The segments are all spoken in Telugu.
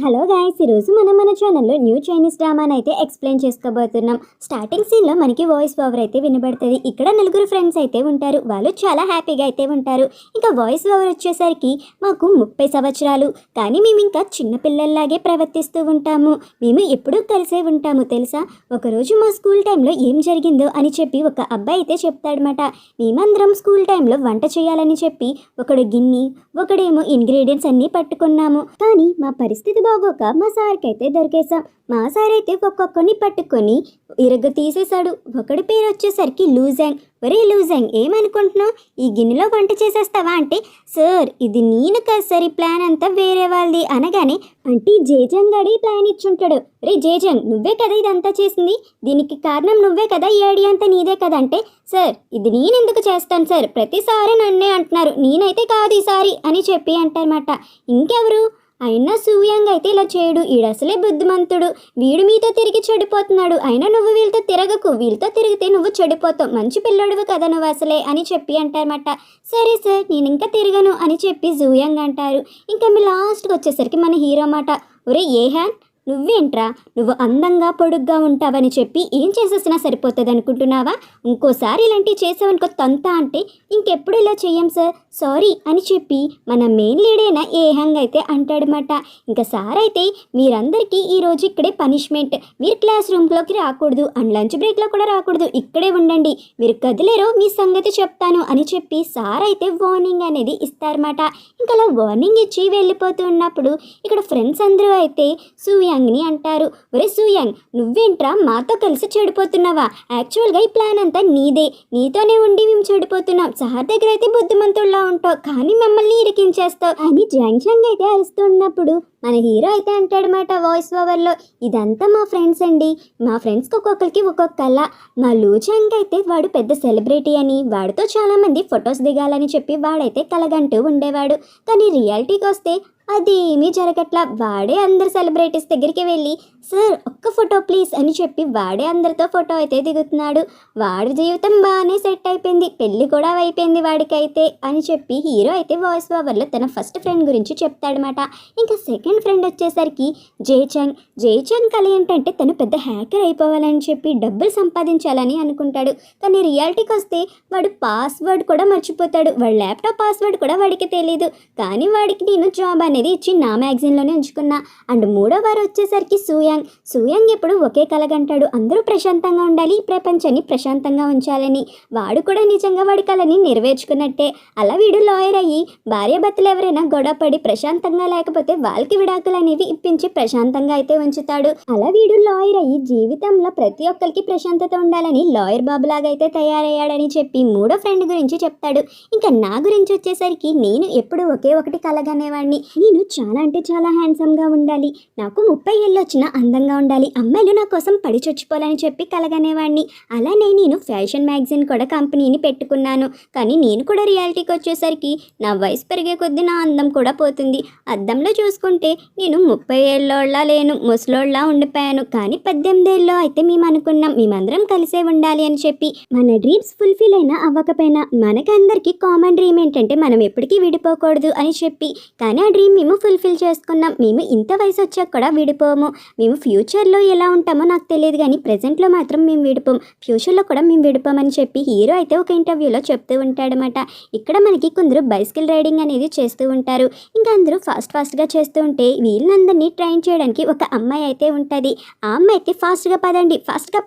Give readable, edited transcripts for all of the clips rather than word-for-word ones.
హలో గాయ్స్, ఈరోజు మన ఛానల్లో న్యూ చైనీస్ డ్రామాని అయితే ఎక్స్ప్లెయిన్ చేసుకోబోతున్నాం. స్టార్టింగ్ సీన్లో మనకి వాయిస్ ఓవర్ అయితే వినబడుతుంది. ఇక్కడ నలుగురు ఫ్రెండ్స్ అయితే ఉంటారు. వాళ్ళు చాలా హ్యాపీగా అయితే ఉంటారు. ఇంకా వాయిస్ ఓవర్ వచ్చేసరికి మాకు 30 సంవత్సరాలు, కానీ మేము ఇంకా చిన్నపిల్లల్లాగే ప్రవర్తిస్తూ ఉంటాము. మేము ఎప్పుడూ కలిసే ఉంటాము తెలుసా. ఒకరోజు మా స్కూల్ టైంలో ఏం జరిగిందో అని చెప్పి ఒక అబ్బాయి అయితే చెప్తాడనమాట. మేమందరం స్కూల్ టైంలో వంట చేయాలని చెప్పి ఒకడు గిన్నె, ఒకడేమో ఇంగ్రీడియంట్స్ అన్నీ పట్టుకున్నాము. కానీ మా పరిస్థితి బాగోక మా సార్కి అయితే దొరికేసాం. మా సార్ అయితే ఒక్కొక్కరిని పట్టుకొని ఇరగ తీసేశాడు. ఒకడి పేరు వచ్చేసరికి లూజాంగ్. ఒరే లూజాంగ్, ఏమనుకుంటున్నావు? ఈ గిన్నెలో వంట చేసేస్తావా అంటే, సార్ ఇది నేను కదా సార్, ఈ ప్లాన్ అంతా వేరే వాళ్ళది అనగానే, అంటే జేజంగ్ గడి ప్లాన్ ఇచ్చుంటాడు. రే జేజంగ్, నువ్వే కదా ఇదంతా చేసింది, దీనికి కారణం నువ్వే కదా, ఈ ఐడియా అంతా నీదే కదా అంటే, సార్ ఇది నేనెందుకు చేస్తాను సార్, ప్రతిసారి నన్నే అంటున్నారు, నేనైతే కాదు ఈసారి అని చెప్పి అంటారన్నమాట. ఇంకెవరు? అయినా సూయాంగ్ అయితే ఇలా చేయడు, ఈడసలే బుద్ధిమంతుడు, వీడు మీతో తిరిగి చెడిపోతున్నాడు, అయినా నువ్వు వీళ్ళతో తిరగకు, వీళ్ళతో తిరిగితే నువ్వు చెడిపోతావు, మంచి పిల్లడువు కదా నువ్వు అసలే అని చెప్పి అంటారన్నమాట. సరే సార్ నేను ఇంకా తిరగను అని చెప్పి సూయాంగ్ అంటారు. ఇంకా మీ లాస్ట్కి వచ్చేసరికి మన హీరో మాట, ఒరే ఏహాన్ నువ్వేంట్రా, నువ్వు అందంగా పొడుగ్గా ఉంటావని చెప్పి ఏం చేసేసినా సరిపోతుంది అనుకుంటున్నావా? ఇంకోసారి ఇలాంటివి చేసావనుకో తంత అంటే ఇంకెప్పుడు ఇలా చెయ్యం సార్, సారీ అని చెప్పి మన మెయిన్ లీడైన ఏహంగ్ అయితే అంటాడనమాట. ఇంకా సార్ అయితే మీరందరికీ ఈరోజు ఇక్కడే పనిష్మెంట్, మీరు క్లాస్ రూమ్లోకి రాకూడదు అండ్ లంచ్ బ్రేక్లో కూడా రాకూడదు, ఇక్కడే ఉండండి, మీరు కదిలేరో మీ సంగతి చెప్తాను అని చెప్పి సార్ అయితే వార్నింగ్ అనేది ఇస్తారన్నమాట. ఇంకా అలా వార్నింగ్ ఇచ్చి వెళ్ళిపోతూ ఉన్నప్పుడు ఇక్కడ ఫ్రెండ్స్ అందరూ అయితే సూయాంగ్ని అంటారు, ఒరే సూయాంగ్ నువ్వేంట్రా మాతో కలిసి చెడిపోతున్నావా, యాక్చువల్గా ఈ ప్లాన్ అంతా నీదే, నీతోనే ఉండి మేము చెడిపోతున్నాం, సార్ దగ్గర అయితే బుద్ధిమంతుల్లా ఉంటావు కానీ మమ్మల్ని ఇరికించేస్తావు అని జాంగ్ అయితే అరుస్తున్నప్పుడు మన హీరో అయితే అంటాడనమాట వాయిస్ ఓవర్లో, ఇదంతా మా ఫ్రెండ్స్ అండి, మా ఫ్రెండ్స్కి ఒక్కొక్కరికి ఒక్కొక్కలా, మా లూజాంగ్ అయితే వాడు పెద్ద సెలబ్రిటీ అని, వాడితో చాలామంది ఫొటోస్ దిగాలని చెప్పి వాడైతే కలగంటూ ఉండేవాడు, కానీ రియాలిటీకి వస్తే అదేమీ జరగట్లా, వాడే అందరు సెలబ్రిటీస్ దగ్గరికి వెళ్ళి సార్ ఒక్క ఫోటో ప్లీజ్ అని చెప్పి వాడే అందరితో ఫోటో అయితే దిగుతున్నాడు. వాడి జీవితం బాగానే సెట్ అయిపోయింది, పెళ్ళి కూడా అయిపోయింది వాడికైతే అని చెప్పి హీరో అయితే వాయిస్ ఓవర్లో తన ఫస్ట్ ఫ్రెండ్ గురించి చెప్తాడనమాట. ఇంకా సెకండ్ ఫ్రెండ్ వచ్చేసరికి జేచంగ్ కళ ఏంటంటే తను పెద్ద హ్యాకర్ అయిపోవాలని చెప్పి డబ్బులు సంపాదించాలని అనుకుంటాడు, కానీ రియాలిటీకి వస్తే వాడు పాస్వర్డ్ కూడా మర్చిపోతాడు, వాడి ల్యాప్టాప్ పాస్వర్డ్ కూడా వాడికి తెలియదు, కానీ వాడికి నేను జాబ్ అనేది ఇచ్చి నా మ్యాగజైన్లోనే ఉంచుకున్నా. అండ్ మూడో వారు వచ్చేసరికి సూయాంగ్ ఎప్పుడు ఒకే కలగంటాడు, అందరూ ప్రశాంతంగా ఉండాలి, ప్రపంచాన్ని ప్రశాంతంగా ఉంచాలని, వాడు కూడా నిజంగా వాడి కళని నెరవేర్చుకున్నట్టే. అలా వీడు లాయర్ అయ్యి భార్యాభర్తలు ఎవరైనా గొడవపడి ప్రశాంతంగా లేకపోతే వాళ్ళకి విడాకులు అనేవి ఇప్పించి ప్రశాంతంగా అయితే ఉంచుతాడు. అలా వీడు లాయర్ అయ్యి జీవితంలో ప్రతి ఒక్కరికి ప్రశాంతత ఉండాలని లాయర్ బాబులాగా అయితే తయారయ్యాడని చెప్పి మూడో ఫ్రెండ్ గురించి చెప్తాడు. ఇంకా నా గురించి వచ్చేసరికి నేను ఎప్పుడు ఒకే ఒకటి కలగనేవాడిని, నేను చాలా అంటే చాలా హ్యాండ్సమ్గా ఉండాలి, నాకు 30 ఏళ్ళు వచ్చినా అందంగా ఉండాలి, అమ్మాయిలు నా కోసం పడి చచ్చిపోవాలని చెప్పి కలగనేవాడిని. అలానే నేను ఫ్యాషన్ మ్యాగజైన్ కూడా కంపెనీని పెట్టుకున్నాను, కానీ నేను కూడా రియాలిటీకి వచ్చేసరికి నా వయసు పెరిగే కొద్దీ నా అందం కూడా పోతుంది, అద్దంలో చూసుకుంటే నేను 30 ఏళ్ళోళ్ళ లేను, ముసలోళ్ళ ఉండిపోయాను, కానీ 18 ఏళ్ళలో అయితే మేము అనుకున్నాం మేమందరం కలిసే ఉండాలి అని చెప్పి. మన డ్రీమ్స్ ఫుల్ఫిల్ అయినా అవ్వకపోయినా మనకందరికీ కామన్ డ్రీమ్ ఏంటంటే మనం ఎప్పటికీ విడిపోకూడదు అని చెప్పి, కానీ ఆ డ్రీమ్ మేము ఫుల్ఫిల్ చేసుకున్నాం, మేము ఇంత వయసు వచ్చాక కూడా విడిపోము, మేము ఫ్యూచర్లో ఎలా ఉంటామో నాకు తెలియదు కానీ ప్రజెంట్లో మాత్రం మేము విడిపోం, ఫ్యూచర్లో కూడా మేము విడిపోమని చెప్పి హీరో అయితే ఒక ఇంటర్వ్యూలో చెప్తూ ఉంటాడనమాట. ఇక్కడ మనకి కొందరు బైసికల్ రైడింగ్ అనేది చేస్తూ ఉంటారు, ఇంకా అందరూ ఫాస్ట్గా చేస్తూ ఉంటే వీళ్ళందరినీ ట్రైన్ చేయడానికి ఒక అమ్మాయి అయితే ఉంటుంది. ఆ అమ్మాయి అయితే ఫాస్ట్గా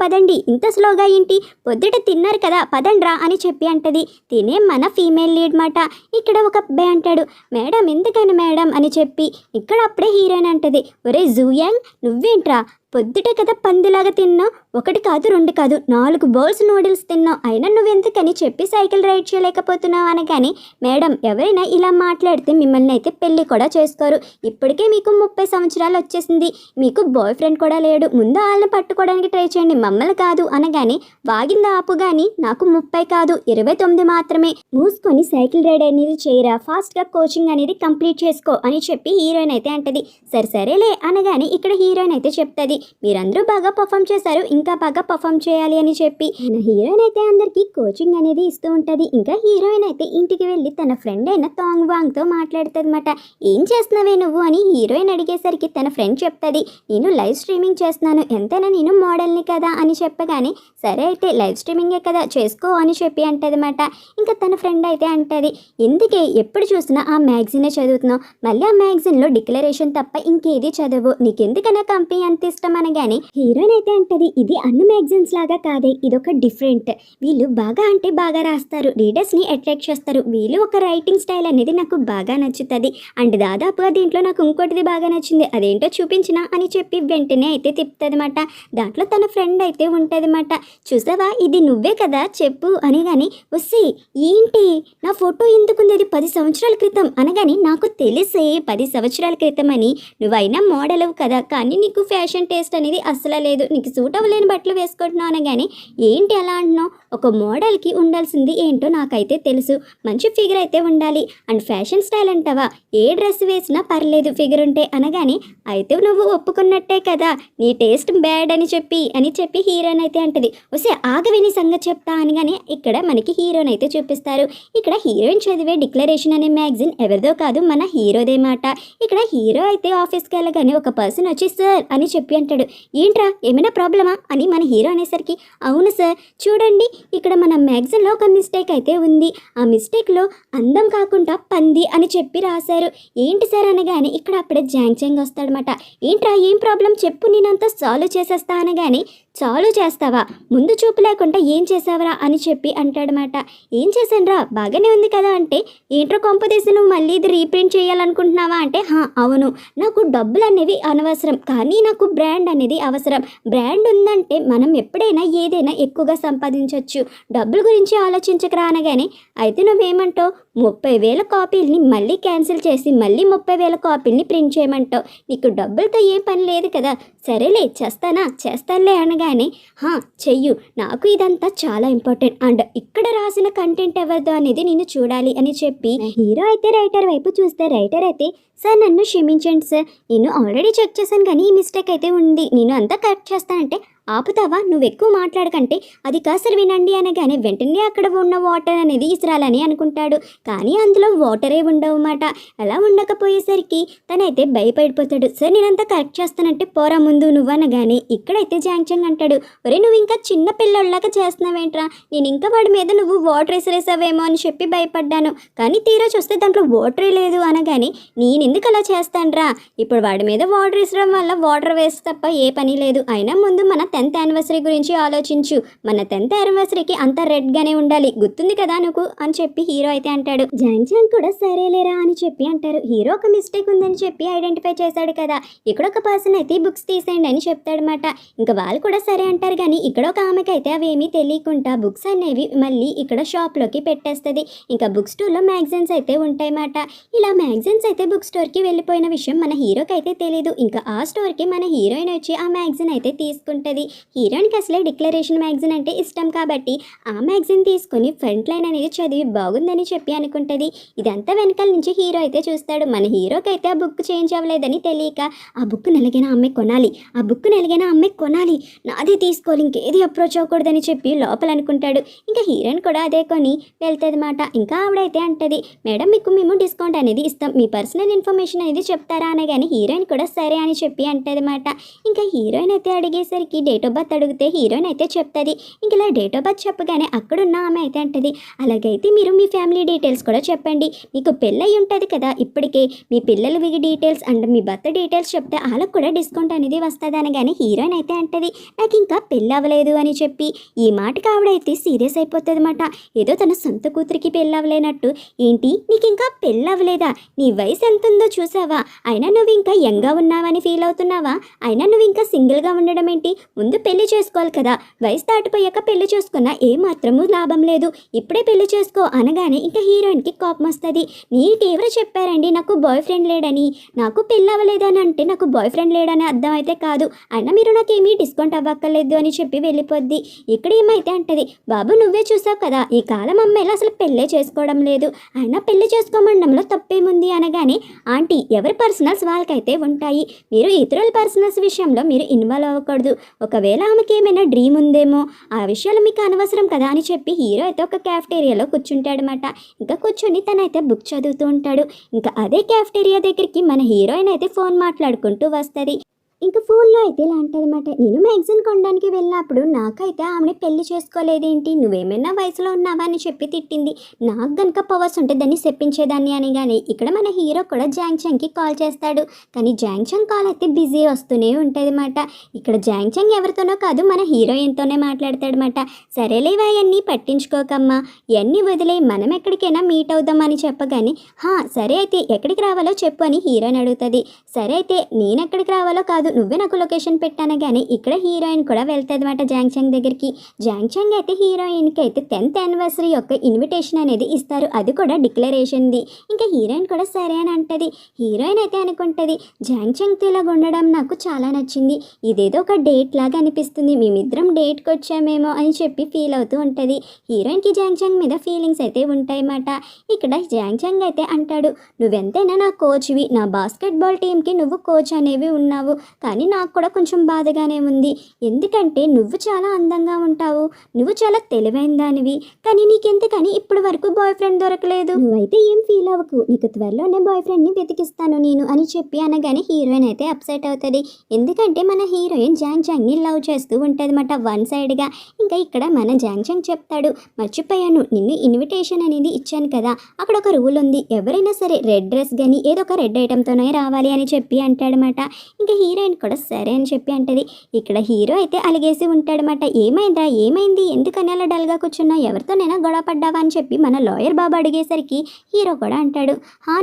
పదండి ఇంత స్లోగా ఏంటి, పొద్దుట తిన్నారు కదా పదండ్రా అని చెప్పి అంటది. తినే మన ఫీమేల్ లీడ్ మాట. ఇక్కడ ఒక అబ్బాయి అంటాడు, మేడం ఎందుకని మేడం అని చెప్పి, ఇక్కడ అప్పుడే హీరోయిన్ అంటది, ఒరే జూయాంగ్ నువ్వేంట్రా పొద్దుట కదా పందిలాగా తిన్నావు, 1 కాదు 2 కాదు 4 బౌల్స్ నూడిల్స్ తిన్నావు, అయినా నువ్వెందుకని చెప్పి సైకిల్ రైడ్ చేయలేకపోతున్నావు అనగానే, మేడం ఎవరైనా ఇలా మాట్లాడితే మిమ్మల్ని అయితే పెళ్ళి కూడా చేసుకోరు, ఇప్పటికే మీకు 30 సంవత్సరాలు వచ్చేసింది, మీకు బాయ్ ఫ్రెండ్ కూడా లేడు, ముందు వాళ్ళని పట్టుకోవడానికి ట్రై చేయండి మమ్మల్ని కాదు అనగానే, వాగింది ఆపు కానీ నాకు 30 కాదు 29 మాత్రమే, మూసుకొని సైకిల్ రైడ్ అనేది చేయరా, ఫాస్ట్గా కోచింగ్ అనేది కంప్లీట్ చేసుకో అని చెప్పి హీరోయిన్ అయితే అంటది. సరేలే అనగానే ఇక్కడ హీరోయిన్ అయితే చెప్తుంది, మీరందరూ బాగా పర్ఫామ్ చేశారు, ఇంకా బాగా పర్ఫామ్ చేయాలి అని చెప్పి హీరోయిన్ అయితే అందరికీ కోచింగ్ అనేది ఇస్తూ ఉంటుంది. ఇంకా హీరోయిన్ అయితే ఇంటికి వెళ్ళి తన ఫ్రెండ్ అయిన తాంగ్ వాంగ్తో మాట్లాడుతుంది అనమాట. ఏం చేస్తున్నావే నువ్వు అని హీరోయిన్ అడిగేసరికి తన ఫ్రెండ్ చెప్తుంది, నేను లైవ్ స్ట్రీమింగ్ చేస్తున్నాను, ఎంతైనా నేను మోడల్ని కదా అని చెప్పగానే సరే అయితే లైవ్ స్ట్రీమింగే కదా చేసుకో అని చెప్పి అంటదన్నమాట. ఇంకా తన ఫ్రెండ్ అయితే అంటది, ఎందుకే ఎప్పుడు చూసినా ఆ మ్యాగజైనే చదువుతున్నావు, మళ్ళీ ఆ మ్యాగజైన్లో డిక్లరేషన్ తప్ప ఇంకేది చదువు, నీకెందుకన్నా కంపెనీ అంత ఇష్టం అనగానే హీరోయిన్ అయితే అంటది, ఇది అన్ని మ్యాగజైన్స్ లాగా కాదే, ఇదొక డిఫరెంట్, వీళ్ళు బాగా అంటే బాగా రాస్తారు, రీడర్స్ని అట్రాక్ట్ చేస్తారు, వీళ్ళు ఒక రైటింగ్ స్టైల్ అనేది నాకు బాగా నచ్చుతుంది, అండ్ దాదాపుగా దీంట్లో నాకు ఇంకోటిది బాగా నచ్చింది, అదేంటో చూపించినా అని చెప్పి వెంటనే అయితే తిప్పుతుందన్నమాట. దాంట్లో తన ఫ్రెండ్ అయితే ఉంటుందన్నమాట. చూసావా ఇది నువ్వే కదా చెప్పు అనగాని, వస్తే ఏంటి నా ఫోటో ఎందుకుంది, అది 10 సంవత్సరాల క్రితం అనగాని, నాకు తెలిసే 10 సంవత్సరాల క్రితం అని, నువ్వైనా మోడల్ కదా కానీ నీకు ఫ్యాషన్ టేస్ట్ అనేది అసలు లేదు, నీకు సూట్ అవ్వలేని బట్టలు వేసుకుంటున్నావు అనగాని, ఏంటి అలా అంటున్నావు, ఒక మోడల్కి ఉండాల్సింది ఏంటో నాకైతే తెలుసు, మంచి ఫిగర్ అయితే ఉండాలి, అండ్ ఫ్యాషన్ స్టైల్ అంటావా ఏ డ్రెస్ వేసినా పర్లేదు ఫిగర్ ఉంటే అనగాని, అయితే నువ్వు ఒప్పుకున్నట్టే కదా నీ టేస్ట్ బ్యాడ్ అని చెప్పి హీరోయిన్ అయితే అంటది, వస్తే ఆగవిని సంగతి చెప్తా అనగానే ఇక్కడ మనకి హీరోయిన్ అయితే చూపిస్తారు. ఇక్కడ హీరోయిన్ చదివే డిక్లరేషన్ అనే మ్యాగజైన్ ఎవరిదో కాదు మన హీరోదే మాట. ఇక్కడ హీరో అయితే ఆఫీస్కి వెళ్ళగానే ఒక పర్సన్ వచ్చి సార్ అని చెప్పి అంటాడు, ఏంట్రా ఏమైనా ప్రాబ్లమా అని మన హీరో అనేసరికి, అవును సార్ చూడండి ఇక్కడ మన మ్యాగజైన్లో ఒక మిస్టేక్ అయితే ఉంది, ఆ మిస్టేక్లో అందం కాకుండా పంది అని చెప్పి రాశారు, ఏంటి సార్ అనగానే ఇక్కడ అప్పుడే జాంగ్ వస్తాడనమాట. ఏంట్రా ఏం ప్రాబ్లం చెప్పు, నేనంతా సాల్వ్ చేసేస్తా అనగానే, సాల్వ్ చేస్తావా ముందు చూపు లేకుండా ఏం చేసావరా అని చెప్పి అంటాడనమాట. ఏం చేశానురా బాగానే ఉంది కదా అంటే, ఏంట్రా కొంపదీసి నువ్వు మళ్ళీ ఇది రీప్రింట్ చేయాలనుకుంటున్నావా అంటే, అవును నాకు డబ్బులు అనేవి అనవసరం కానీ నాకు బ్రాండ్ అనేది అవసరం, బ్రాండ్ ఉందంటే మనం ఎప్పుడైనా ఏదైనా ఎక్కువగా సంపాదించవచ్చు, డబ్బుల గురించి ఆలోచించకరా అనగానే, అయితే నువ్వేమంటావు 30,000 కాపీలని మళ్ళీ క్యాన్సిల్ చేసి మళ్ళీ 30,000 కాపీలని ప్రింట్ చేయమంటావు, నీకు డబ్బులతో ఏం పని లేదు కదా, సరేలే చేస్తానులే అనగానే, చెయ్యు నాకు ఇదంతా చాలా ఇంపార్టెంట్, అండ్ ఇక్కడ రాసిన కంటెంట్ ఎవరిదో అనేది నేను చూడాలి అని చెప్పి హీరో అయితే రైటర్ వైపు చూస్తే రైటర్ అయితే, సార్ నన్ను క్షమించండి సార్, నేను ఆల్రెడీ చెక్ చేశాను కానీ ఈ మిస్టేక్ అయితే ఉంది, నేను అంతా కరెక్ట్ చేస్తానంటే, ఆపుతావా నువ్వు ఎక్కువ మాట్లాడకంటే అది కాసలు వినండి అనగానే వెంటనే అక్కడ ఉన్న వాటర్ అనేది ఇస్రాలని అనుకుంటాడు కానీ అందులో వాటరే ఉండవన్నమాట. అలా ఉండకపోయేసరికి తనైతే భయపడిపోతాడు. సరే నేనంతా కరెక్ట్ చేస్తానంటే పోరా ముందు నువ్వు అనగానే ఇక్కడైతే జాంగ్చంగ్ అంటాడు, ఒరే నువ్వు ఇంకా చిన్న పిల్లల్లాగా చేస్తున్నావేంట్రా, నేను ఇంకా వాడి మీద నువ్వు వాటర్ వేసేసావేమో అని చెప్పి భయపడ్డాను కానీ తీరా చూస్తే దాంట్లో వాటరే లేదు అనగానే, నేను ఎందుకు అలా చేస్తానురా, ఇప్పుడు వాడి మీద వాటర్ వేసడం వల్ల వాటర్ వేస్ట్ తప్ప ఏ పని లేదు, అయినా ముందు మన 10th యానివర్సరీ గురించి ఆలోచించు, మన 10th యానివర్సరీకి అంత రెడ్గానే ఉండాలి గుర్తుంది కదా నువ్వు అని చెప్పి హీరో అయితే అంటాడు. జాంగ్ కూడా సరేలేరా అని చెప్పి అంటారు. హీరో ఒక మిస్టేక్ ఉందని చెప్పి ఐడెంటిఫై చేశాడు కదా, ఇక్కడ ఒక పర్సన్ అయితే బుక్స్ తీసేయండి అని చెప్తాడనమాట. ఇంకా వాళ్ళు కూడా సరే అంటారు కానీ ఇక్కడ ఒక ఆమెకి అయితే అవేమీ తెలియకుండా బుక్స్ అనేవి మళ్ళీ ఇక్కడ షాప్లోకి పెట్టేస్తుంది. ఇంకా బుక్ స్టోర్లో మ్యాగజైన్స్ అయితే ఉంటాయన్నమాట. ఇలా మ్యాగజైన్స్ అయితే బుక్ స్టోర్కి వెళ్ళిపోయిన విషయం మన హీరోకి అయితే తెలియదు. ఇంకా ఆ స్టోర్కి మన హీరోయిన్ వచ్చి ఆ మ్యాగజైన్ అయితే తీసుకుంటుంది. హీరోయిన్కి అసలే డిక్లరేషన్ మ్యాగజైన్ అంటే ఇష్టం కాబట్టి ఆ మ్యాగజైన్ తీసుకొని ఫ్రంట్ లైన్ అనేది చదివి బాగుందని చెప్పి అనుకుంటుంది. ఇదంతా వెనకాల నుంచి హీరో అయితే చూస్తాడు. మన హీరోకి అయితే ఆ బుక్ చేంజ్ అవ్వలేదని తెలియక ఆ బుక్ నెలగైన అమ్మాయి కొనాలి, నాది తీసుకోవాలి, ఇంకేది అప్రోచ్ అవ్వకూడదని చెప్పి లోపల అనుకుంటాడు. ఇంకా హీరోయిన్ కూడా అదే కొని వెళ్తుంది మాట. ఇంకా ఆవిడైతే అంటది, మేడం మీకు మేము డిస్కౌంట్ అనేది ఇస్తాం, మీ పర్సనల్ ఇన్ఫర్మేషన్ అనేది చెప్తారా అనగానే హీరోయిన్ కూడా సరే అని చెప్పి అంటది మాట. ఇంకా హీరోయిన్ అయితే అడిగేసరికి డేట్ ఆఫ్ బర్త్ అడిగితే హీరోయిన్ అయితే చెప్తుంది. ఇంక ఇలా డేట్ ఆఫ్ బర్త్ చెప్పగానే అక్కడున్న ఆమె అయితే అంటది, అలాగైతే మీరు మీ ఫ్యామిలీ డీటెయిల్స్ కూడా చెప్పండి, మీకు పెళ్ళయి ఉంటుంది కదా ఇప్పటికే, మీ పిల్లల డీటెయిల్స్ అండ్ మీ భర్త డీటెయిల్స్ చెప్తే వాళ్ళకు కూడా డిస్కౌంట్ అనేది వస్తుంది అనగానే హీరోయిన్ అయితే అంటది, నాకు ఇంకా పెళ్ళి అవ్వలేదు అని చెప్పి. ఈ మాటకి ఆవిడైతే సీరియస్ అయిపోతుంది అన్నమాట. ఏదో తన సొంత కూతురికి పెళ్ళి అవ్వలేనట్టు, ఏంటి నీకు ఇంకా పెళ్ళి అవ్వలేదా, నీ వయసు ఎంత ఉందో చూసావా, అయినా నువ్వు ఇంకా యంగ్గా ఉన్నావని ఫీల్ అవుతున్నావా, అయినా నువ్వు ఇంకా సింగిల్గా ఉండడం ఏంటి, ముందు పెళ్లి చేసుకోవాలి కదా, వయసు దాటిపోయాక పెళ్లి చేసుకున్నా ఏమాత్రము లాభం లేదు, ఇప్పుడే పెళ్లి చేసుకో అనగానే ఇంకా హీరోయిన్కి కోపం వస్తుంది. నీకెవరు చెప్పారండి నాకు బాయ్ ఫ్రెండ్ లేడని, నాకు పెళ్ళి అవ్వలేదని అంటే నాకు బాయ్ ఫ్రెండ్ లేడని అర్థం అయితే కాదు, అయినా మీరు నాకేమీ డిస్కౌంట్ అవ్వక్కర్లేదు అని చెప్పి వెళ్ళిపోద్ది. ఇక్కడ ఏమైతే అంటది, బాబు నువ్వే చూసావు కదా ఈ కాలం అమ్మాయిలు అసలు పెళ్ళే చేసుకోవడం లేదు, అయినా పెళ్లి చేసుకోమండంలో తప్పేముంది అనగానే, ఆంటీ ఎవరి పర్సనల్స్ వాళ్ళకైతే ఉంటాయి, మీరు ఇతరుల పర్సనల్స్ విషయంలో మీరు ఇన్వాల్వ్ అవ్వకూడదు, ఒకవేళ ఆమెకి ఏమైనా డ్రీమ్ ఉందేమో ఆ విషయాలు మీకు అనవసరం కదా అని చెప్పి హీరో అయితే ఒక క్యాఫ్టేరియాలో కూర్చుంటాడనమాట. ఇంకా కూర్చొని తనైతే బుక్ చదువుతూ ఉంటాడు. ఇంకా అదే క్యాఫ్టేరియా దగ్గరికి మన హీరోయిన్ అయితే ఫోన్ మాట్లాడుకుంటూ వస్తుంది. ఇంకా ఫోన్లో అయితే ఇలా అంటదన్నమాట, నేను మ్యాగజైన్ కొనడానికి వెళ్ళినప్పుడు నాకైతే ఆమెని పెళ్లి చేసుకోలేదేంటి, నువ్వేమైనా వయసులో ఉన్నావా అని చెప్పి తిట్టింది, నాకు గనుక పవర్స్ ఉంటే దాన్ని చెప్పించేదాన్ని అని. కానీ ఇక్కడ మన హీరో కూడా జాంగ్ చంగ్కి కాల్ చేస్తాడు, కానీ జాంగ్ చంగ్ కాల్ అయితే బిజీ వస్తూనే ఉంటుంది అన్నమాట. ఇక్కడ జాంగ్ చంగ్ ఎవరితోనో కాదు మన హీరోయిన్తోనే మాట్లాడతాడనమాట. సరేలేవా అవన్నీ పట్టించుకోకమ్మా, ఇవన్నీ వదిలే మనం ఎక్కడికైనా మీట్ అవుదాం అని చెప్పగానే, సరే అయితే ఎక్కడికి రావాలో చెప్పు అని హీరోయిన్ అడుగుతుంది. సరే అయితే నేను ఎక్కడికి రావాలో కాదు నువ్వే నాకు లొకేషన్ పెట్టాను. కానీ ఇక్కడ హీరోయిన్ కూడా వెళ్తుంది అనమాట జాంగ్ చంగ్ దగ్గరికి. జాంగ్ చంగ్ అయితే హీరోయిన్కి అయితే 10th యానివర్సరీ యొక్క ఇన్విటేషన్ అనేది ఇస్తారు, అది కూడా డిక్లరేషన్ది. ఇంకా హీరోయిన్ కూడా సరే అని అంటది. హీరోయిన్ అయితే అనుకుంటుంది, జాంగ్ చంగ్తో ఇలాగ ఉండడం నాకు చాలా నచ్చింది, ఇదేదో ఒక డేట్ లాగా అనిపిస్తుంది, మేమిద్దరం డేట్కి వచ్చామేమో అని చెప్పి ఫీల్ అవుతూ ఉంటుంది. హీరోయిన్కి జాంగ్ చంగ్ మీద ఫీలింగ్స్ అయితే ఉంటాయన్నమాట. ఇక్కడ జాంగ్ చంగ్ అయితే అంటాడు, నువ్వెంతైనా నా కోచ్వి, నా బాస్కెట్బాల్ టీంకి నువ్వు కోచ్ అనేవి ఉన్నావు, కానీ నాకు కూడా కొంచెం బాధగానే ఉంది, ఎందుకంటే నువ్వు చాలా అందంగా ఉంటావు, నువ్వు చాలా తెలివైన దానివి, కానీ నీకెందుకని ఇప్పటి వరకు బాయ్ ఫ్రెండ్ దొరకలేదు, నువ్వైతే ఏం ఫీల్ అవ్వకు, నీకు త్వరలోనే బాయ్ ఫ్రెండ్ని వెతికిస్తాను నేను అని చెప్పి అనగానే హీరోయిన్ అయితే అప్సెట్ అవుతుంది. ఎందుకంటే మన హీరోయిన్ జాంగ్ చంగ్ని లవ్ చేస్తూ ఉంటుంది అన్నమాట వన్ సైడ్గా. ఇంకా ఇక్కడ మన జాంగ్ చంగ్ చెప్తాడు, మర్చిపోయాను నిన్ను ఇన్విటేషన్ అనేది ఇచ్చాను కదా, అక్కడ ఒక రూల్ ఉంది, ఎవరైనా సరే రెడ్ డ్రెస్ కానీ ఏదో ఒక రెడ్ ఐటెంతోనే రావాలి అని చెప్పి అంటాడనమాట. ఇంకా హీరోయిన్ కూడా సరే అని చెప్పి అంటది. ఇక్కడ హీరో అయితే అలిగేసి ఉంటాడనమాట, ఏమైందా ఏమైంది, ఎందుకని అలా డల్గా కూర్చున్నావు, ఎవరితోనైనా గొడవ పడ్డావా అని చెప్పి మన లాయర్ బాబు అడిగేసరికి హీరో కూడా అంటాడు,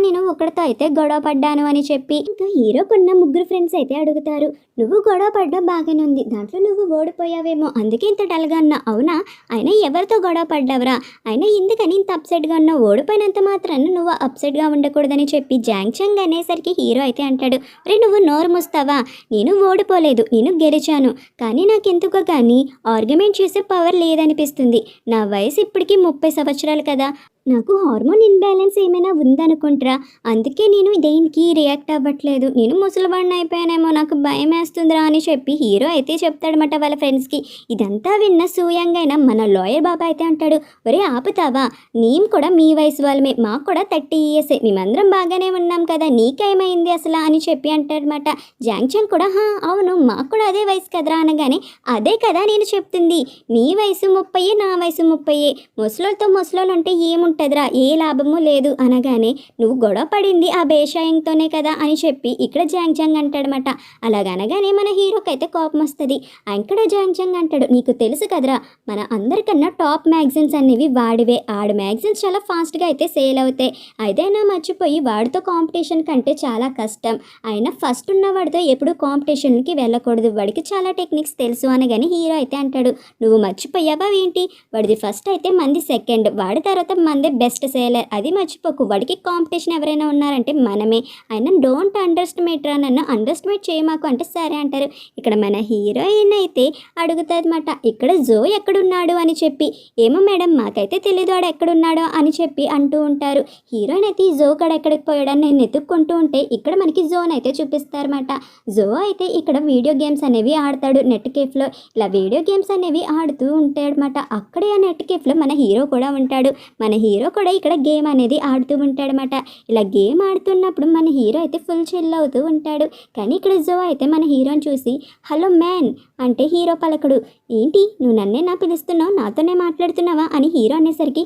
నేను ఒకరితో అయితే గొడవ పడ్డాను అని చెప్పి. ఇంకా హీరోకున్న ముగ్గురు ఫ్రెండ్స్ అయితే అడుగుతారు, నువ్వు గొడవ పడ్డా బాగానే ఉంది, దాంట్లో నువ్వు ఓడిపోయావేమో అందుకే ఇంత డల్గా ఉన్నా, అవునా అయినా ఎవరితో గొడవ పడ్డావురా, అయినా ఎందుకని ఇంత అప్సెట్గా ఉన్నావు, ఓడిపోయినంత మాత్రాన నువ్వు అప్సెట్గా ఉండకూడదని చెప్పి జాంగ్ చంగ్ అనేసరికి హీరో అయితే అంటాడు, నువ్వు నోరు మూస్తావా, నేను ఓడిపోలేదు, నేను గెలిచాను, కానీ నాకెందుకో కానీ ఆర్గ్యుమెంట్ చేసే పవర్ లేదనిపిస్తుంది, నా వయసు ఇప్పటికీ 30 సంవత్సరాలు కదా, నాకు హార్మోన్ ఇన్బ్యాలెన్స్ ఏమైనా ఉందనుకుంటారా, అందుకే నేను దేనికి రియాక్ట్ అవ్వట్లేదు, నేను ముసలివాడిని అయిపోయానేమో నాకు భయం వేస్తుందిరా అని చెప్పి హీరో అయితే చెప్తాడనమాట వాళ్ళ ఫ్రెండ్స్కి. ఇదంతా విన్న సూయంగా మన లాయర్ బాబా అయితే అంటాడు, ఒరే ఆపుతావా, నీం కూడా మీ వయసు వాళ్ళమే, మాకు కూడా 30 years, మేమందరం బాగానే ఉన్నాం కదా, నీకేమైంది అసలు అని చెప్పి అంటాడనమాట. జాంగ్ చంగ్ కూడా అవును మాకు కూడా అదే వయసు కదరా అనగానే, అదే కదా నేను చెప్తుంది, నీ వయసు 30, నా వయసు 30, ముసలోళ్ళతో ముసలోళ్ళు అంటే ఏముంటుంది ఏ లాభము లేదు అనగానే, నువ్వు గొడవ పడింది ఆ బేషాయంతోనే కదా అని చెప్పి ఇక్కడ జాంగ్ చంగ్ అంటాడనమాట. అలాగనగానే మన హీరోకి అయితే కోపం వస్తుంది. ఇక్కడ జాంగ్ చంగ్ అంటాడు, నీకు తెలుసు కదరా మన అందరికన్నా టాప్ మ్యాగజైన్స్ అనేవి వాడివే, ఆడు మ్యాగజైన్స్ చాలా ఫాస్ట్గా అయితే సేల్ అవుతాయి, అదైనా మర్చిపోయి వాడితో కాంపిటీషన్ కంటే చాలా కష్టం, అయినా ఫస్ట్ ఉన్నవాడితో ఎప్పుడు కాంపిటీషన్కి వెళ్ళకూడదు, వాడికి చాలా టెక్నిక్స్ తెలుసు అనగానే హీరో అయితే అంటాడు, నువ్వు మర్చిపోయావా ఏంటి, వాడిది ఫస్ట్ అయితే మంది సెకండ్, వాడి తర్వాత మంది బెస్ట్ సేలర్, అది మర్చిపోకు, వాడికి కాంపిటీషన్ ఎవరైనా ఉన్నారంటే మనమే, అయినా డోంట్ అండర్స్టిమేట్ రా, నన్ను అండర్స్టిమేట్ చేయమాకు అంటే సరే అంటారు. ఇక్కడ మన హీరోయిన్ అయితే అడుగుతుందన్నమాట, ఇక్కడ జో ఎక్కడున్నాడు అని చెప్పి, ఏమో మేడం మాకైతే తెలియదు వాడు ఎక్కడున్నాడో అని చెప్పి అంటూ ఉంటారు. హీరోయిన్ అయితే ఈ జో కాడ ఎక్కడికి పోయాడని నేను ఎత్తుక్కుంటూ ఉంటే ఇక్కడ మనకి జోన్ అయితే చూపిస్తారన్నమాట. జో అయితే ఇక్కడ వీడియో గేమ్స్ అనేవి ఆడతాడు నెట్ కేఫ్లో, ఇలా వీడియో గేమ్స్ అనేవి ఆడుతూ ఉంటాడనమాట. అక్కడే ఆ నెట్ కేఫ్లో మన హీరో కూడా ఉంటాడు. మన హీరో కూడా ఇక్కడ గేమ్ అనేది ఆడుతూ ఉంటాడనమాట. ఇలా గేమ్ ఆడుతున్నప్పుడు మన హీరో అయితే ఫుల్ చిల్ అవుతూ ఉంటాడు. కానీ ఇక్కడ జో అయితే మన హీరోని చూసి హలో మ్యాన్ అంటే హీరో పలకడు. ఏంటి నువ్వు నన్నేనా పిలుస్తున్నావు, నాతోనే మాట్లాడుతున్నావా అని హీరో అనేసరికి,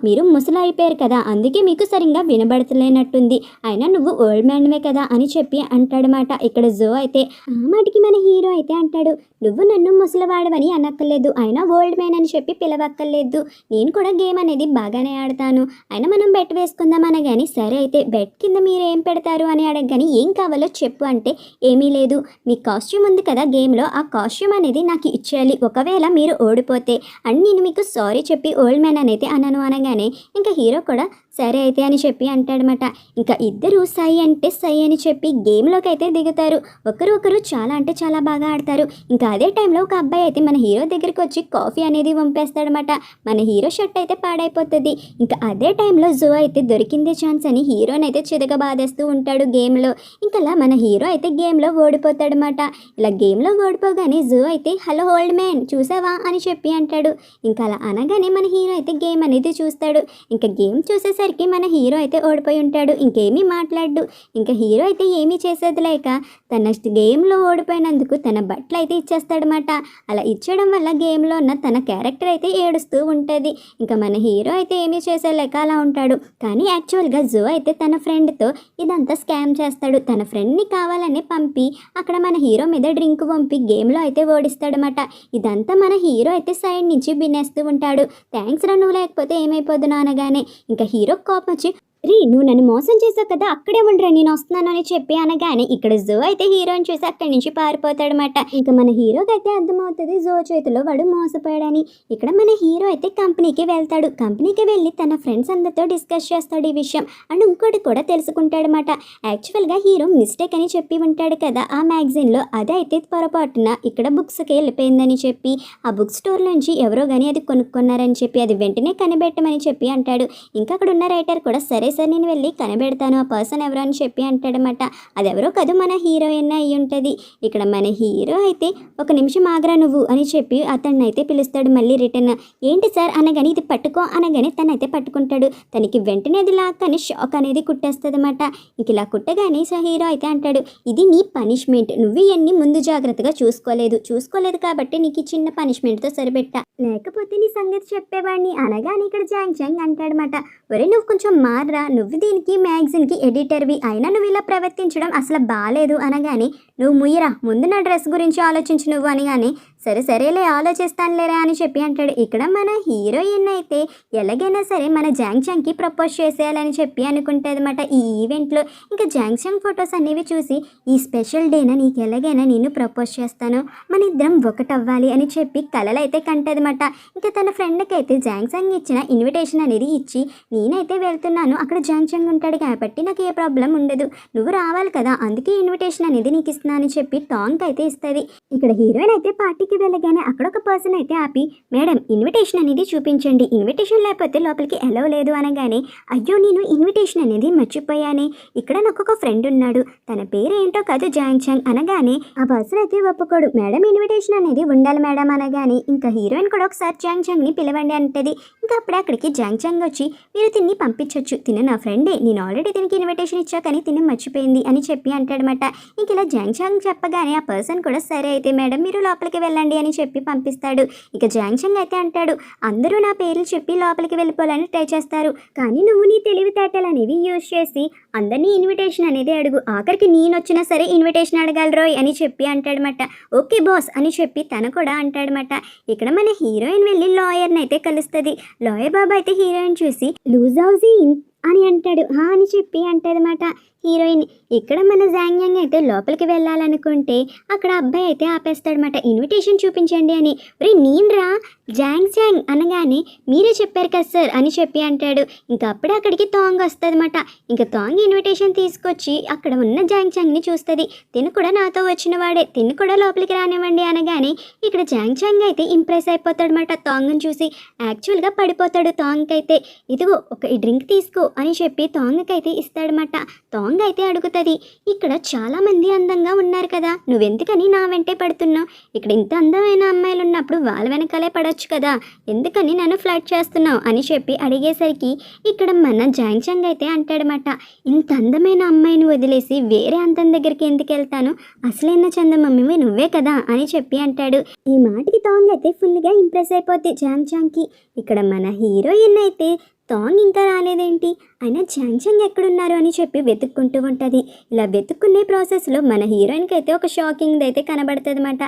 మీరు ముసలి అయిపోయారు కదా అందుకే మీకు సరిగ్గా వినబడతలేనట్టుంది, అయినా నువ్వు ఓల్డ్ మ్యాన్వే కదా అని చెప్పి అంటాడనమాట. ఇక్కడ జో అయితే ఆ మాటికి మన హీరో అయితే అంటాడు, నువ్వు నన్ను ముసలివాడవని అనక్కర్లేదు, అయినా ఓల్డ్ మ్యాన్ అని చెప్పి పిలవక్కర్లేదు, నేను కూడా గేమ్ అనేది బాగానే ఆడతాను, అయినా మనం బెట్ వేసుకుందాం అనగాని సరే అయితే బెట్ కింద మీరు ఏం పెడతారు అని అడగగాని ఏం కావాలో చెప్పు అంటే ఏమీ లేదు, మీ కాస్ట్యూమ్ ఉంది కదా గేమ్లో, ఆ కాస్ట్యూమ్ అనేది నాకు ఇచ్చేయాలి, ఒకవేళ మీరు ఓడిపోతే అని నేను మీకు సారీ చెప్పి ఓల్డ్ మ్యాన్ అనేది అనను అనగానే ఇంకా హీరో కూడా సరే అయితే అని చెప్పి అంటాడనమాట. ఇంకా ఇద్దరు సై అంటే సై అని చెప్పి గేమ్లోకి అయితే దిగుతారు. ఒకరు చాలా అంటే చాలా బాగా ఆడతారు. ఇంకా అదే టైంలో ఒక అబ్బాయి అయితే మన హీరో దగ్గరికి వచ్చి కాఫీ అనేది పంపేస్తాడనమాట. మన హీరో షర్ట్ అయితే పాడైపోతుంది. ఇంకా అదే టైంలో జో అయితే దొరికిందే ఛాన్స్ అని హీరోని అయితే చితకబాదేస్తూ ఉంటాడు గేమ్లో. ఇంకా అలా మన హీరో అయితే గేమ్లో ఓడిపోతాడనమాట. ఇలా గేమ్లో ఓడిపోగానే జో అయితే హలో ఓల్డ్ మ్యాన్ చూసావా అని చెప్పి అంటాడు. ఇంకా అలా అనగానే మన హీరో అయితే గేమ్ అనేది చూస్తాడు. ఇంకా గేమ్ చూసేసరికి మన హీరో అయితే ఓడిపోయి ఉంటాడు. ఇంకేమీ మాట్లాడు. ఇంకా హీరో అయితే ఏమీ చేసేది లేక తన గేమ్లో ఓడిపోయినందుకు తన బట్టలు అయితే ఇచ్చేస్తాడనమాట. అలా ఇచ్చడం వల్ల గేమ్లో ఉన్న తన క్యారెక్టర్ అయితే ఏడుస్తూ ఉంటుంది. ఇంకా మన హీరో అయితే ఏమీ చేసేలేక అలా ఉంటాడు. కానీ యాక్చువల్గా జో అయితే తన ఫ్రెండ్తో ఇదంతా స్కామ్ చేస్తాడు. తన ఫ్రెండ్ని కావాలని పంపి అక్కడ మన హీరో మీద డ్రింక్ పంపి గేమ్లో అయితే ఓడిస్తాడనమాట. ఇదంతా మన హీరో అయితే సైడ్ నుంచి వినేస్తూ ఉంటాడు. థ్యాంక్స్ రా, నువ్వు లేకపోతే ఏమైపోదును అనగానే ఇంకా హీరో కోపం వచ్చి రీ నువ్వు నన్ను మోసం చేసావు కదా, అక్కడే ఉండరా నేను వస్తున్నాను అని చెప్పి అనగానే ఇక్కడ జో అయితే హీరోని చూసి అక్కడి నుంచి పారిపోతాడనమాట. ఇంకా మన హీరోకి అయితే అర్థమవుతుంది జో చేతిలో వాడు మోసపోయాడని. ఇక్కడ మన హీరో అయితే కంపెనీకి వెళ్తాడు. కంపెనీకి వెళ్ళి తన ఫ్రెండ్స్ అందరితో డిస్కస్ చేస్తాడు ఈ విషయం. అండ్ ఇంకోటి కూడా తెలుసుకుంటాడనమాట. యాక్చువల్గా హీరో మిస్టేక్ అని చెప్పి ఉంటాడు కదా ఆ మ్యాగజైన్లో, అదైతే పొరపాటున ఇక్కడ బుక్స్కి వెళ్ళిపోయిందని చెప్పి ఆ బుక్ స్టోర్ నుంచి ఎవరో కానీ అది కొనుక్కున్నారని చెప్పి అది వెంటనే కనిపెట్టమని చెప్పి అంటాడు. ఇంకా అక్కడ ఉన్న రైటర్ కూడా సరే సార్ నేను వెళ్ళి కనిపెడతాను, ఆ పర్సన్ ఎవరో అని చెప్పి అంటాడనమాట. అది ఎవరో కాదు మన హీరోయిన్ అయి ఉంటుంది. ఇక్కడ మన హీరో అయితే ఒక నిమిషం ఆగరా నువ్వు అని చెప్పి అతన్ని అయితే పిలుస్తాడు మళ్ళీ రిటర్న్. ఏంటి సార్ అనగానే ఇది పట్టుకో అనగానే తనైతే పట్టుకుంటాడు. తనకి వెంటనే అది లాక్కని షాక్ అనేది కుట్టేస్తుంది అనమాట. ఇంక ఇలా కుట్టగానే హీరో అయితే అంటాడు ఇది నీ పనిష్మెంట్, నువ్వు ఇవన్నీ ముందు జాగ్రత్తగా చూసుకోలేదు కాబట్టి నీకు ఈ చిన్న పనిష్మెంట్తో సరిపెట్టా, లేకపోతే నీ సంగతి చెప్పేవాడిని అనగానే ఇక్కడ జాంగ్ అంటాడనమాట. ఒరే నువ్వు కొంచెం మారరా, నువ్వు దీనికి మ్యాగజైన్కి ఎడిటర్వి, అయినా నువ్వు ఇలా ప్రవర్తించడం అసలు బాగాలేదు అనగానే నువ్వు ముయ్యరా ముందు నా డ్రెస్ గురించి ఆలోచించు నువ్వు అనగానే సరేలే ఆలోచిస్తానులేరా అని చెప్పి అంటాడు. ఇక్కడ మన హీరోయిన్ అయితే ఎలాగైనా సరే మన జాంగ్కి ప్రపోజ్ చేసేయాలని చెప్పి అనుకుంటుంది అనమాట ఈ ఈవెంట్లో. ఇంకా జాంగ్ ఫొటోస్ అనేవి చూసి ఈ స్పెషల్ డేన నీకు ఎలాగైనా నేను ప్రపోజ్ చేస్తాను, మన ఇద్దరం ఒకటవ్వాలి అని చెప్పి కలలు అయితే కంటదనమాట. ఇంకా తన ఫ్రెండ్కి అయితే జాంగ్ ఇచ్చిన ఇన్విటేషన్ అనేది ఇచ్చి నేనైతే వెళ్తున్నాను, అక్కడ జాంగ్ ఉంటాడు కాబట్టి నాకు ఏ ప్రాబ్లం ఉండదు, నువ్వు రావాలి కదా అందుకే ఇన్విటేషన్ అనేది నీకు ఇస్తున్నాను అని చెప్పి టాంగ్ అయితే ఇస్తుంది. ఇక్కడ హీరోయిన్ అయితే పార్టీకి వెళ్ళగానే అక్కడ ఒక పర్సన్ అయితే ఆపి మేడం ఇన్విటేషన్ అనేది చూపించండి, ఇన్విటేషన్ లేకపోతే లోపలికి ఎలవ్ లేదు అనగానే అయ్యో నేను ఇన్విటేషన్ అనేది మర్చిపోయానే, ఇక్కడ నాకు ఒక ఫ్రెండ్ ఉన్నాడు తన పేరు ఏంటో కాదు జాంగ్ అనగానే ఆ పర్సన్ అయితే ఒప్పుకోడు. మేడం ఇన్విటేషన్ అనేది ఉండాలి మేడం అనగానే ఇంకా హీరోయిన్ కూడా ఒకసారి జాంగ్ని పిలవండి అంటది. ఇంకా అప్పుడే అక్కడికి జాంగ్ వచ్చి మీరు తిని పంపించవచ్చు, తిన నా ఫ్రెండే, నేను ఆల్రెడీ దీనికి ఇన్విటేషన్ ఇచ్చా కానీ తిని మర్చిపోయింది అని చెప్పి అంటాడనమాట. ఇంక ఇలా జాంగ్ చెప్పగానే ఆ పర్సన్ కూడా సరే అయితే మేడం మీరు లోపలికి వెళ్ళండి అని చెప్పి పంపిస్తాడు. ఇక జాంగ్ అయితే అంటాడు అందరూ నా పేర్లు చెప్పి లోపలికి వెళ్ళిపోవాలని ట్రై చేస్తారు, కానీ నువ్వు నీ తెలివితేటలు అనేవి యూజ్ చేసి అందరినీ ఇన్విటేషన్ అనేది అడుగు, ఆఖరికి నేను వచ్చినా సరే ఇన్విటేషన్ అడగలరోయ్ అని చెప్పి అంటాడనమాట. ఓకే బాస్ అని చెప్పి తను కూడా అంటాడనమాట. ఇక్కడ మన హీరోయిన్ వెళ్ళి లాయర్ని అయితే కలుస్తుంది. లాయర్ బాబా అయితే హీరోయిన్ చూసి లూజ్ హౌస్ అని అంటాడు. అని చెప్పి అంటదన్నమాట హీరోయిన్. ఇక్కడ మన జాంగ్ అయితే లోపలికి వెళ్ళాలనుకుంటే అక్కడ అబ్బాయి అయితే ఆపేస్తాడనమాట. ఇన్విటేషన్ చూపించండి అని. రే నేను రా జాంగ్ అనగానే మీరే చెప్పారు కదా సార్ అని చెప్పి అంటాడు. ఇంకా అప్పుడే అక్కడికి తాంగ్ వస్తుంది అనమాట. ఇంకా తాంగ్ ఇన్విటేషన్ తీసుకొచ్చి అక్కడ ఉన్న జాంగ్ని చూస్తుంది. తిను కూడా నాతో వచ్చిన వాడే, తిను కూడా లోపలికి రానివ్వండి అనగానే ఇక్కడ జాంగ్ అయితే ఇంప్రెస్ అయిపోతాడనమాట తాంగ్ని చూసి. యాక్చువల్గా పడిపోతాడు తాంగ్ అయితే. ఇదిగో ఒక డ్రింక్ తీసుకో అని చెప్పి తాంగ్కి అయితే ఇస్తాడనమాట. తాంగ్ అయితే అడుగుతుంది ఇక్కడ చాలా మంది అందంగా ఉన్నారు కదా, నువ్వెందుకని నా వెంటే పడుతున్నావు, ఇక్కడ ఇంత అందమైన అమ్మాయిలు ఉన్నప్పుడు వాళ్ళ వెనకాలే పడవచ్చు కదా, ఎందుకని నన్ను ఫ్లర్ట్ చేస్తున్నావు అని చెప్పి అడిగేసరికి ఇక్కడ మన జాంగ్ అయితే అంటాడనమాట ఇంత అందమైన అమ్మాయిని వదిలేసి వేరే అందం దగ్గరికి ఎందుకు వెళ్తాను, అసలైన చందమమ్మి నువ్వే కదా అని చెప్పి అంటాడు. ఈ మాటకి తాంగ్ అయితే ఫుల్గా ఇంప్రెస్ అయిపోద్ది జాంగ్కి. ఇక్కడ మన హీరోయిన్ అయితే తాంగ్ ఇంకా రాలేదేంటి, అయినా చాంగ్ ఎక్కడున్నారు అని చెప్పి వెతుక్కుంటూ ఉంటుంది. ఇలా వెతుక్కునే ప్రాసెస్లో మన హీరోయిన్కి అయితే ఒక షాకింగ్ అయితే కనబడుతుంది అనమాట.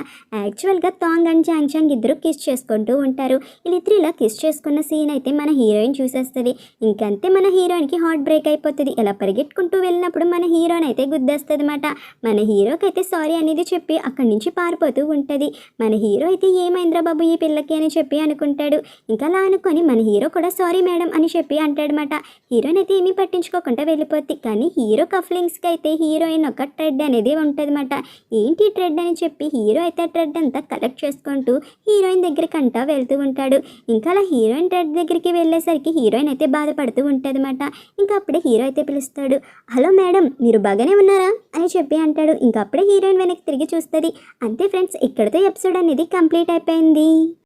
యాక్చువల్గా తాంగ్ అండ్ చాంగ్ ఇద్దరు కిస్ చేసుకుంటూ ఉంటారు. వీళ్ళిద్దరు ఇలా కిస్ చేసుకున్న సీన్ అయితే మన హీరోయిన్ చూసేస్తుంది. ఇంకంతే మన హీరోయిన్కి హార్ట్ బ్రేక్ అయిపోతుంది. ఇలా పరిగెట్టుకుంటూ వెళ్ళినప్పుడు మన హీరోయిన్ అయితే గుద్దేస్తుంది అనమాట. మన హీరోకి అయితే సారీ అనేది చెప్పి అక్కడి నుంచి పారిపోతూ ఉంటుంది. మన హీరో అయితే ఏమైందిరా బాబు ఈ పిల్లకి అని చెప్పి అనుకుంటాడు. ఇంకా అలా అనుకొని మన హీరో కూడా సారీ మేడం అని చెప్పి అంటాడనమాట. హీరోయిన్ అయితే ఏమీ పట్టించుకోకుండా వెళ్ళిపోద్ది. కానీ హీరో కఫ్లింగ్స్కి అయితే హీరోయిన్ ఒక ట్రెడ్ అనేది ఉంటుందన్నమాట. ఏంటి ట్రెడ్ అని చెప్పి హీరో అయితే ఆ ట్రెడ్ అంతా కలెక్ట్ చేసుకుంటూ హీరోయిన్ దగ్గరికి అంటా వెళ్తూ ఉంటాడు. ఇంకా అలా హీరోయిన్ ట్రెడ్ దగ్గరికి వెళ్ళేసరికి హీరోయిన్ అయితే బాధపడుతూ ఉంటుందన్నమాట. ఇంకా అప్పుడే హీరో అయితే పిలుస్తాడు. హలో మేడం, మీరు బాగానే ఉన్నారా అని చెప్పి అంటాడు. ఇంకా అప్పుడే హీరోయిన్ వెనక్కి తిరిగి చూస్తుంది. అంతే ఫ్రెండ్స్, ఇక్కడితో ఎపిసోడ్ అనేది కంప్లీట్ అయిపోయింది.